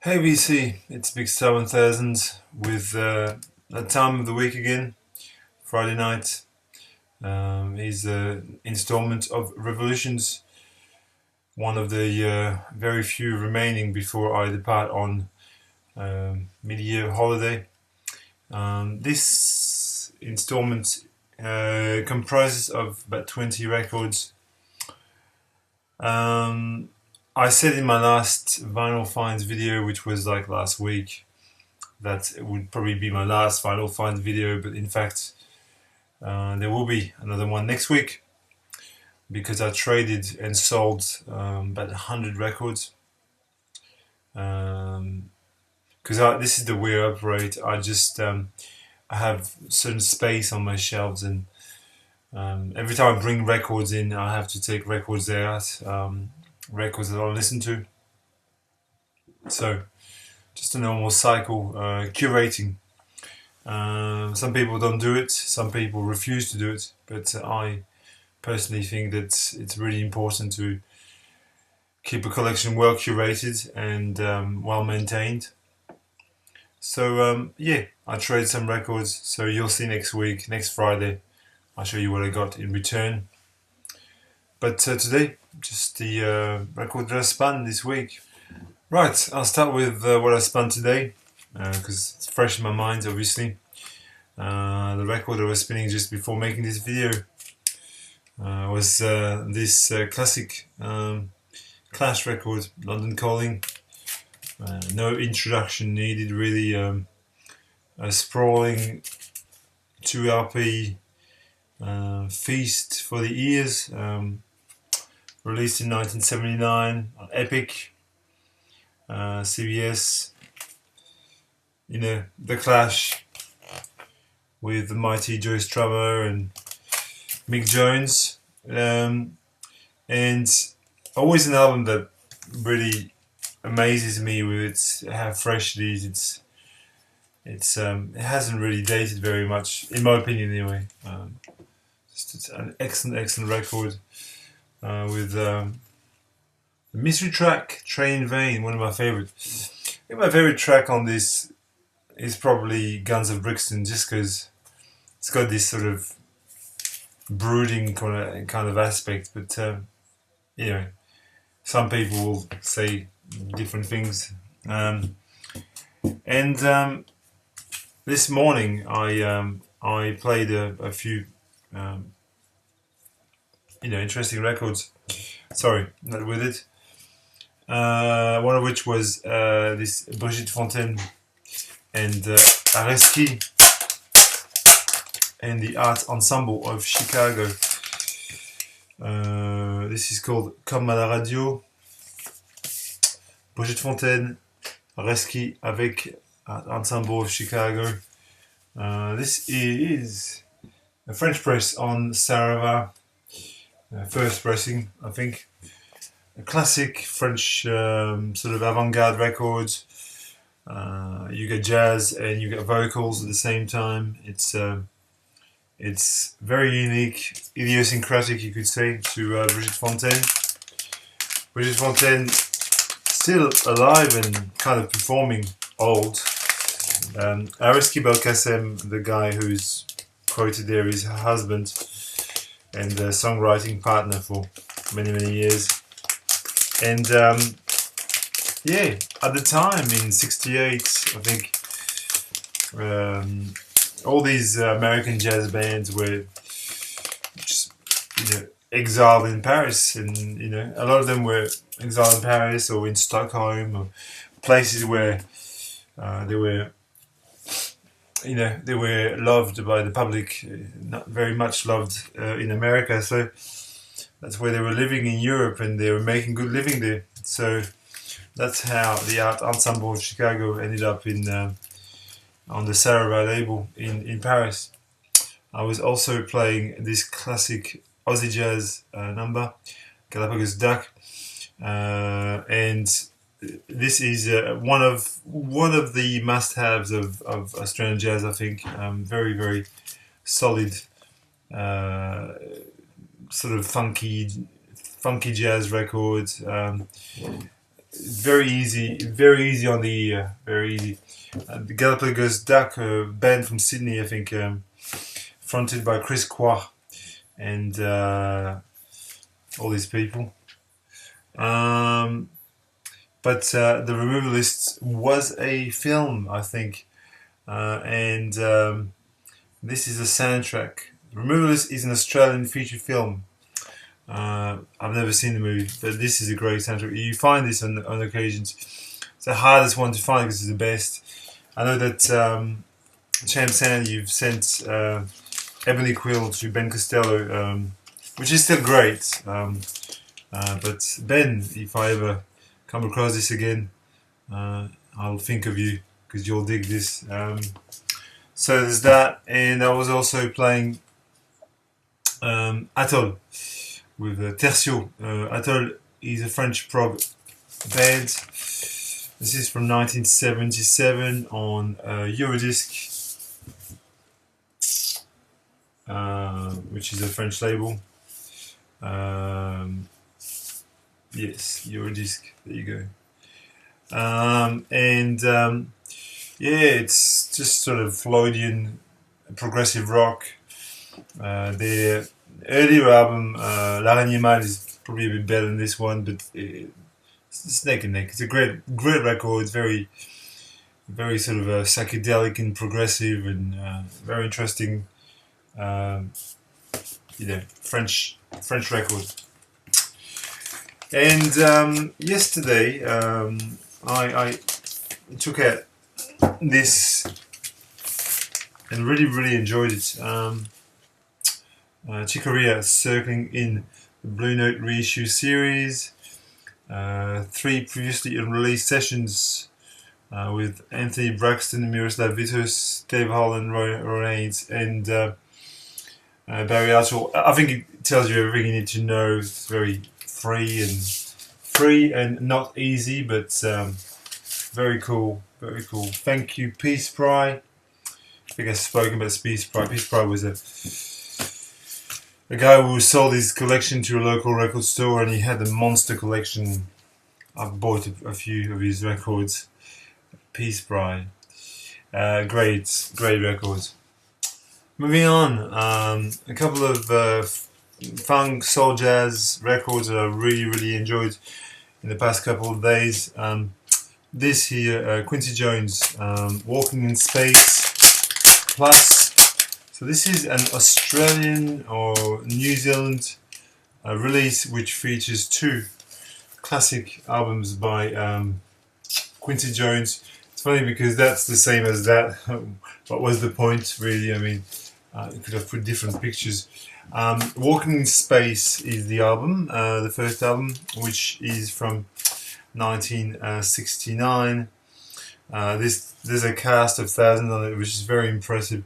Hey VC, it's Big Star 1000 with that time of the week again, Friday night. Is the installment of Revolutions, one of the very few remaining before I depart on mid-year holiday. This installment comprises of about 20 records. I said in my last Vinyl Finds video, which was like last week, that it would probably be my last Vinyl Finds video, but in fact there will be another one next week because I traded and sold about 100 records. Because this is the way I operate. I have certain space on my shelves, and every time I bring records in, I have to take records out, records that I listen to. So just a normal cycle, curating. Some people don't do it, some people refuse to do it, but I personally think that it's really important to keep a collection well curated and well maintained. So yeah, I trade some records, so you'll see next week, next Friday, I'll show you what I got in return. But today, just the record that I spun this week. Right, I'll start with what I spun today, because it's fresh in my mind, obviously. The record I was spinning just before making this video was this classic Clash record, London Calling. No introduction needed, really. A sprawling 2 LP feast for the ears, released in 1979 on Epic, CBS. You know, The Clash with the mighty Joe Strummer and Mick Jones, and always an album that really amazes me with its how fresh it is. It hasn't really dated very much, in my opinion, anyway. It's an excellent record with the mystery track "Train in Vain," one of my favorites. I think my favorite track on this is probably Guns of Brixton, just because it's got this sort of brooding kind of aspect. But you know, some people will say different things. And this morning I played a few interesting records. Sorry, not with it. One of which was this Brigitte Fontaine and Areski and the Art Ensemble of Chicago. This is called Comme à la radio. Brigitte Fontaine, Areski avec Art Ensemble of Chicago. This is a French press on Sarava, first pressing, I think. A classic French sort of avant-garde record. You get jazz and you get vocals at the same time. It's very unique, idiosyncratic, you could say, to Brigitte Fontaine. Brigitte Fontaine, still alive and kind of performing old. Ariski Belkacem, the guy who's quoted there, is her husband and songwriting partner for many years. And yeah, at the time in '68, I think all these American jazz bands were just exiled in Paris, and a lot of them were exiled in Paris or in Stockholm or places where they were loved by the public, not very much loved in America. So that's where they were living in Europe, and they were making good living there. So that's how the Art Ensemble of Chicago ended up on the Sarava label in Paris. I was also playing this classic Aussie jazz number, Galapagos Duck, and this is one of the must-haves of Australian jazz, I think. Very solid, sort of funky jazz record. very easy on the ear, very easy. The Galapagos Duck band from Sydney, I think, fronted by Chris Qua and all these people. Um, but The Removalists was a film, I think, and this is a soundtrack. Removalists is an Australian feature film. I've never seen the movie, but this is a great soundtrack. You find this on occasions. It's the hardest one to find because it's the best. I know that Champ Sound, you've sent Ebony Quill to Ben Costello, which is still great. But Ben, if I ever come across this again, I'll think of you because you'll dig this. So there's that, and I was also playing Atoll with Tertio. Atoll is a French prog band. This is from 1977 on Eurodisc, which is a French label. Yes, Eurodisc. There you go. Yeah, it's just sort of Floydian progressive rock. Their earlier album, L'Araignée Mâle, is probably a bit better than this one, but it's neck and neck. It's a great record. It's very sort of psychedelic and progressive, and very interesting. French record. And yesterday, I took out this and really enjoyed it. Chicoria, circling in the Blue Note reissue series. 3 previously unreleased sessions with Anthony Braxton, Miroslav Vitus, Dave Holland, Roy Raines, and Barry Archel. I think it tells you everything you need to know. It's very free and not easy, but very cool. Thank you, Peace Pry. I think I've spoken about Peace Pry. Peace Pry was a guy who sold his collection to a local record store, and he had a monster collection. I've bought a few of his records. Peace Pry. Great records. Moving on, a couple of funk, soul, jazz records that I really enjoyed in the past couple of days. This here, Quincy Jones, Walking in Space Plus. So this is an Australian or New Zealand release which features 2 classic albums by Quincy Jones. It's funny because that's the same as that. What was the point, really? I mean, you could have put different pictures. Walking in Space is the album, the first album, which is from 1969. There's a cast of thousands on it, which is very impressive.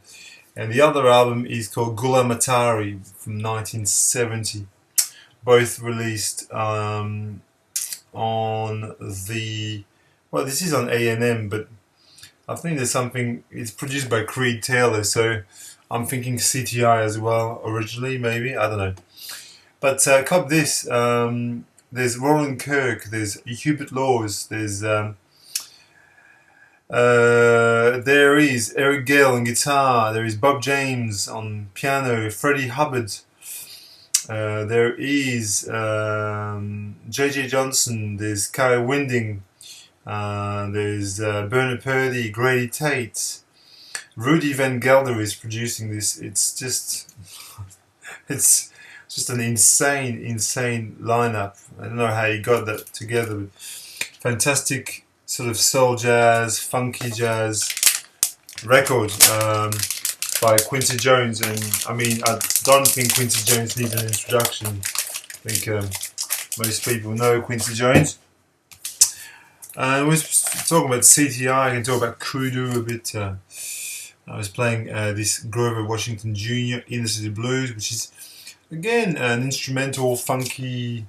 And the other album is called Gula Matari from 1970. Both released on the... Well, this is on A&M, but I think there's something... It's produced by Creed Taylor, so I'm thinking CTI as well, originally, maybe. I don't know. But cop this. There's Roland Kirk, there's Hubert Laws, there's... there is Eric Gale on guitar, there is Bob James on piano, Freddie Hubbard, there is J.J. Johnson, there's Kai Winding, there's Bernard Purdy, Grady Tate, Rudy Van Gelder is producing this. It's just it's just an insane lineup. I don't know how he got that together, but fantastic sort of soul jazz, funky jazz record by Quincy Jones. And I mean, I don't think Quincy Jones needs an introduction. I think most people know Quincy Jones. And we're talking about CTI. I can talk about Kudu a bit. I was playing this Grover Washington Jr. Inner City Blues, which is again an instrumental, funky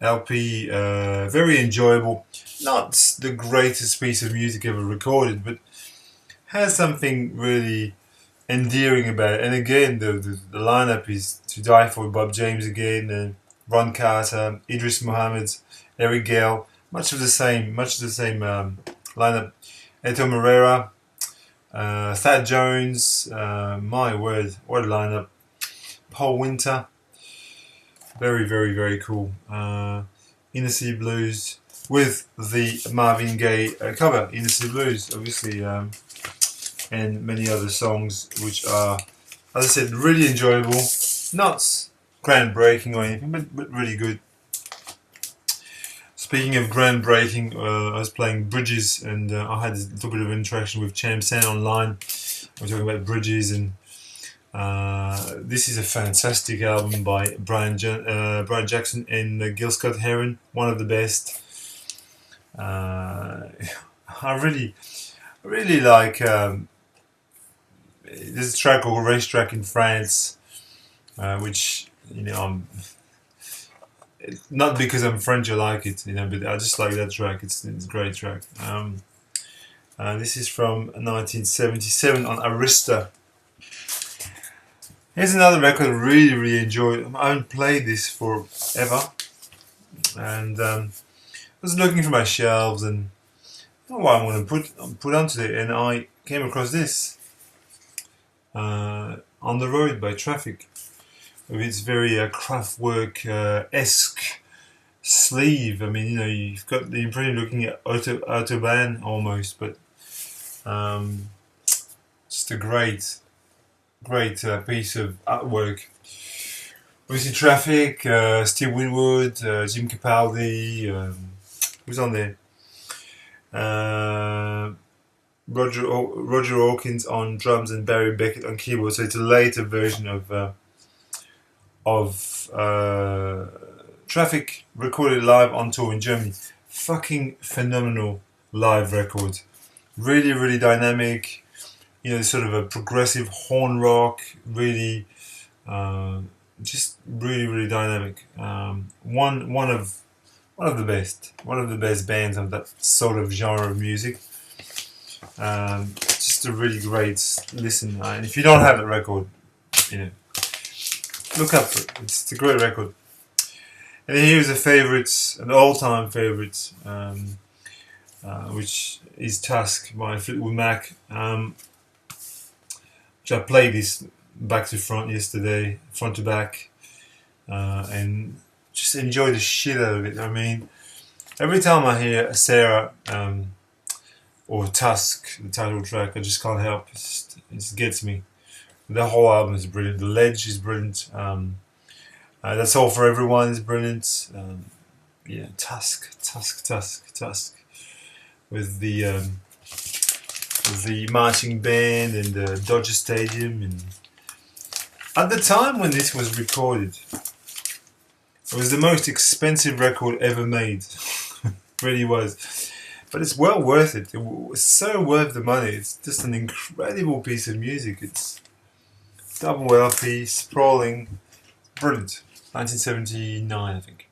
LP, very enjoyable. Not the greatest piece of music ever recorded, but has something really endearing about it. And again, the lineup is to die for. Bob James again, Ron Carter, Idris Muhammad, Eric Gale, much the same lineup. Eto Moreira, Thad Jones, my word, what a lineup. Paul Winter, very, very, very cool. Inner City Blues with the Marvin Gaye cover, Inner City Blues, obviously, and many other songs which are, as I said, really enjoyable. Not groundbreaking or anything, but really good. Speaking of groundbreaking, I was playing Bridges, and I had a little bit of interaction with Cham San online. We're talking about Bridges, and this is a fantastic album by Brian Jackson and Gil Scott Heron, one of the best. I really like. There's a track called "Racetrack in France," which not because I'm French I like it, but I just like that track. It's a great track. This is from 1977 on Arista. Here's another record I really, really enjoyed. I haven't played this forever, and I was looking for my shelves and I don't know what I want to put onto it, and I came across this, On the Road by Traffic, with its very Kraftwerk-esque sleeve. I mean, you've got the impression of looking at Autobahn almost, but just a great piece of artwork. Obviously, Traffic, Steve Winwood, Jim Capaldi, who's on there? Roger Hawkins on drums and Barry Beckett on keyboard. So it's a later version of Traffic, recorded live on tour in Germany. Fucking phenomenal live record. Really, really dynamic. Sort of a progressive horn rock. Really, just really, really dynamic. One of the best bands of that sort of genre of music. Just a really great listen. And if you don't have that record, look up for it. It's a great record. And here's an all-time favourite, which is Tusk by Fleetwood Mac. Which I played this back to front yesterday, front to back, and just enjoy the shit out of it. I mean, every time I hear Sarah or Tusk, the title track, I just can't help. It just gets me. The whole album is brilliant. The Ledge is brilliant. That's All for Everyone is brilliant. Tusk, with the marching band and the Dodger Stadium. And at the time when this was recorded, it was the most expensive record ever made. Really was. But it's well worth it. It was so worth the money. It's just an incredible piece of music. It's double LP, sprawling, brilliant. 1979, I think.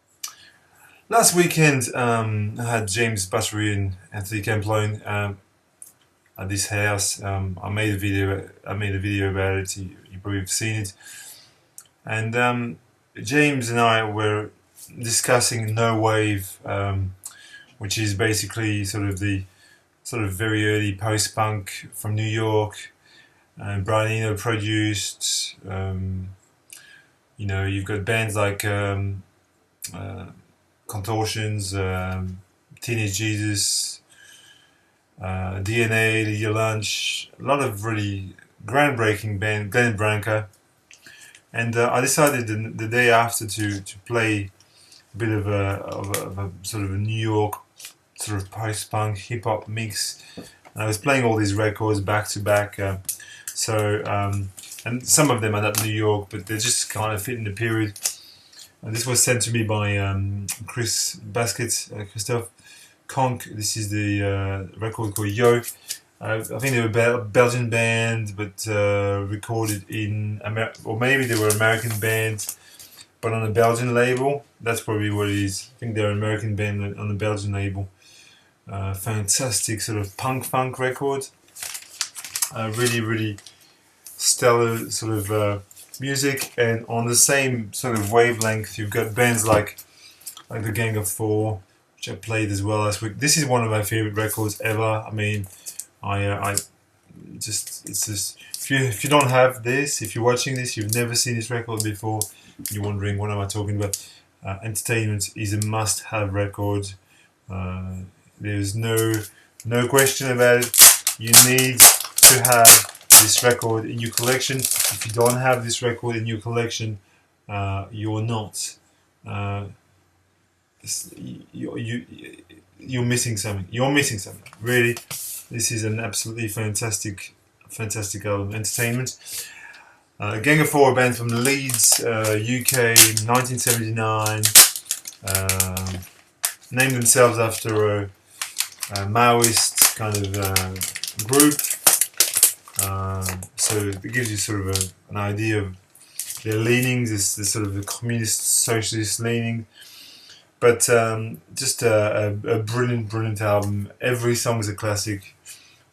Last weekend, I had James Buttery and Anthony Camplone at this house. I made a video about it. You probably have seen it. And James and I were discussing No Wave, which is basically sort of very early post-punk from New York. And Brian Eno produced. You've got bands like Contortions, Teenage Jesus, DNA, Lydia Lunch, a lot of really groundbreaking band, Glenn Branca. And I decided the day after to play a bit of a sort of a New York sort of post-punk hip-hop mix. And I was playing all these records back to back. And some of them are not New York, but they just kind of fit in the period. And this was sent to me by Christophe Conk. This is the record called Yo. I think they were a Belgian band, but recorded in or maybe they were American bands, but on a Belgian label. That's probably what it is. I think they're an American band on a Belgian label. Fantastic sort of punk-funk record. Really, really stellar sort of music, and on the same sort of wavelength, you've got bands like the Gang of Four, which I played as well last week. This is one of my favorite records ever. I mean, I just, it's just, if you don't have this, if you're watching this, you've never seen this record before, you're wondering what am I talking about. Entertainment is a must-have record. There's no question about it. You need to have this record in your collection. If you don't have this record in your collection, you're not. You're missing something. You're missing something. Really, this is an absolutely fantastic album. Entertainment. Gang of Four, a band from Leeds, UK, 1979. Named themselves after a Maoist kind of group. So it gives you sort of an idea of their leanings, this sort of a communist socialist leaning. But just a brilliant album. Every song is a classic.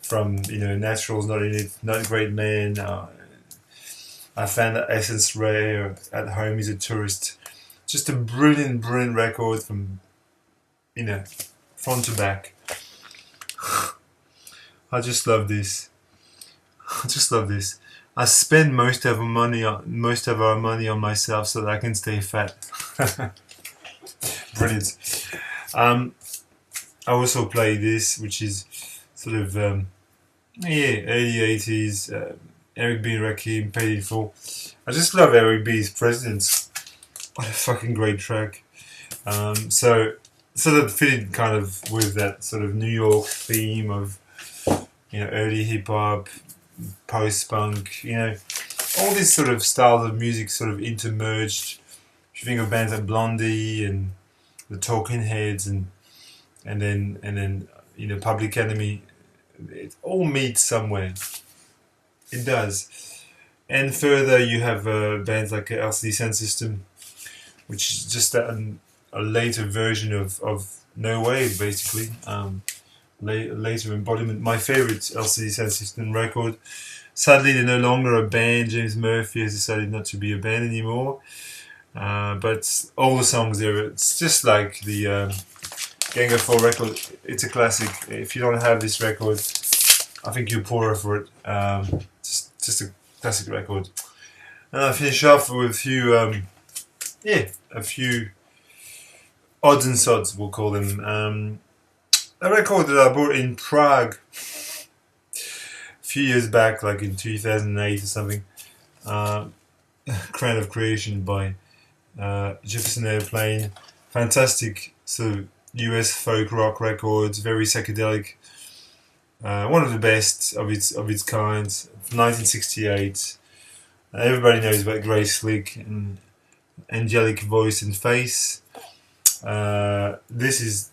From Natural's Not In It, Not a Great Man. I found that Essence Rare, At Home Is a Tourist. Just a brilliant record from front to back. I just love this. I spend most of our money on myself so that I can stay fat. Brilliant. I also play this, which is sort of early 80s. Eric B. and Rakim, Paid in Full. I just love Eric B's Presidents. What a fucking great track. So that fitted kind of with that sort of New York theme of early hip hop, post punk. All these sort of styles of music sort of intermerged. If you think of bands like Blondie and the Talking Heads and then Public Enemy, it all meets somewhere. It does. And further, you have bands like LCD Sound System, which is just a later version of No Wave, basically. Later embodiment. My favorite LCD Sound System record. Sadly, they're no longer a band. James Murphy has decided not to be a band anymore. But all the songs there, it's just like the Gang of Four record. It's a classic. If you don't have this record, I think you're poorer for it. Just a classic record. And I'll finish off with a few odds and sods, we'll call them. A record that I bought in Prague a few years back, like in 2008 or something. Crown of Creation by Jefferson Airplane. Fantastic sort of US folk rock records, very psychedelic. One of the best of its kind, from 1968. Everybody knows about Grace Slick and angelic voice and face. This is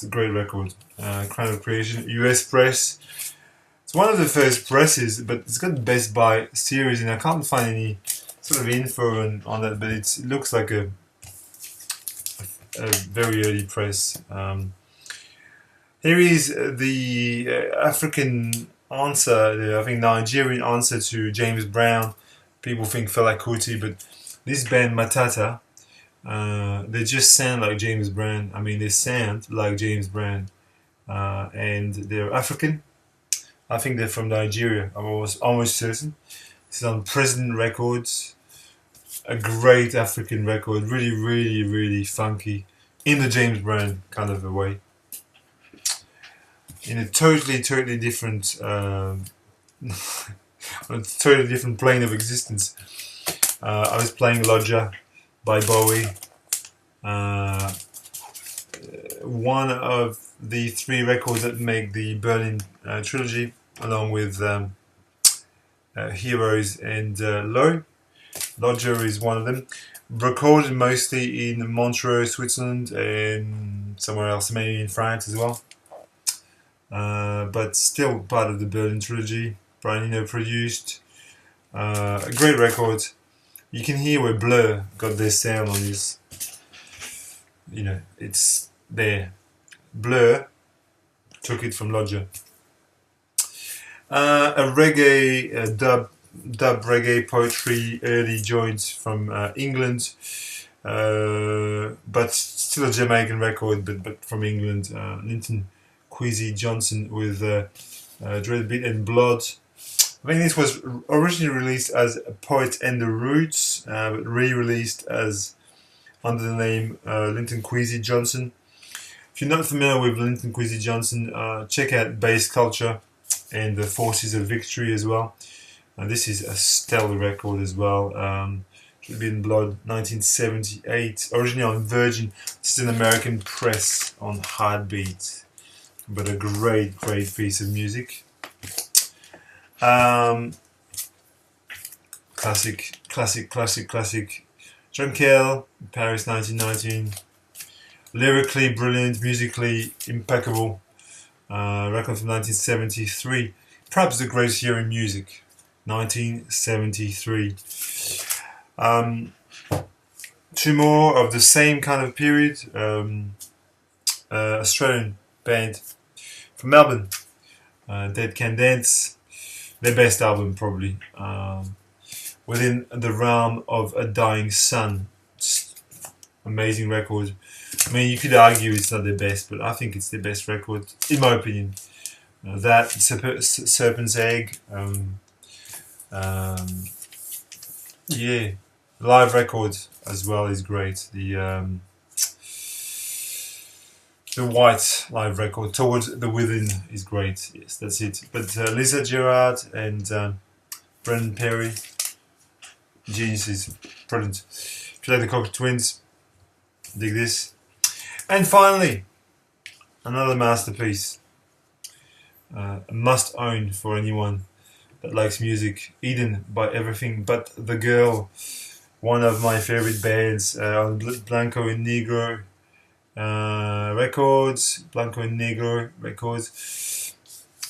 a great record. Crown of Creation, US press. It's one of the first presses, but it's got the Best Buy series, and I can't find any sort of info on that. But it looks like a very early press. Here is the African answer, I think Nigerian answer to James Brown. People think Fela Kuti, but this band Matata, they just sound like James Brown. I mean, they sound like James Brown, and they're African. I think they're from Nigeria. I'm almost certain. This is on President Records. A great African record, really funky, in the James Brown kind of a way. In a totally different, on a totally different plane of existence. I was playing Lodger by Bowie. One of the three records that make the Berlin trilogy, along with Heroes and Low. Lodger is one of them. Recorded mostly in Montreux, Switzerland, and somewhere else, maybe in France as well. But still part of the Berlin trilogy. Brian Eno produced. A great record. You can hear where Blur got their sound on this. It's there. Blur took it from Lodger. A reggae, dub reggae poetry, early joint from England. but still a Jamaican record, but from England. Linton Kwesi Johnson with Dread Beat and Blood. I think this was originally released as Poet and the Roots, but re-released as under the name Linton Kwesi Johnson. If you're not familiar with Linton Kwesi Johnson, check out Bass Culture and the Forces of Victory as well. This is a stellar record as well. Should Be in Blood, 1978, originally on Virgin. This is an American press on Heartbeat, but a great piece of music. Classic. John Cale, Paris, 1919. Lyrically brilliant, musically impeccable. Record from 1973. Perhaps the greatest year in music. 1973. Two more of the same kind of period. Australian band from Melbourne. Dead Can Dance. Their best album, probably. Within the Realm of a Dying Sun. Just amazing record. I mean, you could argue it's not their best, but I think it's their best record, in my opinion. That, Serpent's Egg. Yeah. Live record as well is great. The White live record, Towards the Within, is great. Yes, that's it. But Lisa Gerrard and Brendan Perry, geniuses, brilliant. If you like the Cocker Twins, dig this. And finally, another masterpiece, a must own for anyone that likes music. Eden by Everything But the Girl, one of my favorite bands on Blanco and Negro records.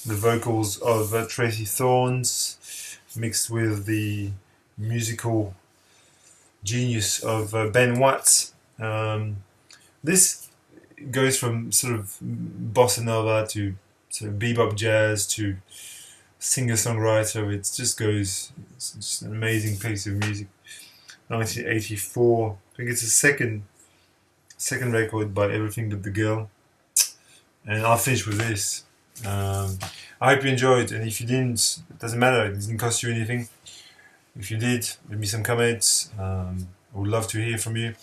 The vocals of Tracy Thorns mixed with the musical genius of Ben Watts. This goes from sort of bossa nova to sort of bebop jazz to singer-songwriter. It just goes, it's just an amazing piece of music. 1984, I think it's the second record by Everything But the Girl. And I'll finish with this. I hope you enjoyed, and if you didn't, it doesn't matter, it didn't cost you anything. If you did, leave me some comments. I would love to hear from you.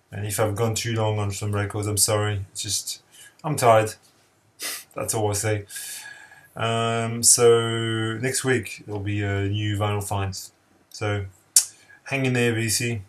And if I've gone too long on some records, I'm sorry. It's just, I'm tired. That's all I say. So next week there'll be a new vinyl finds. So hang in there, VC.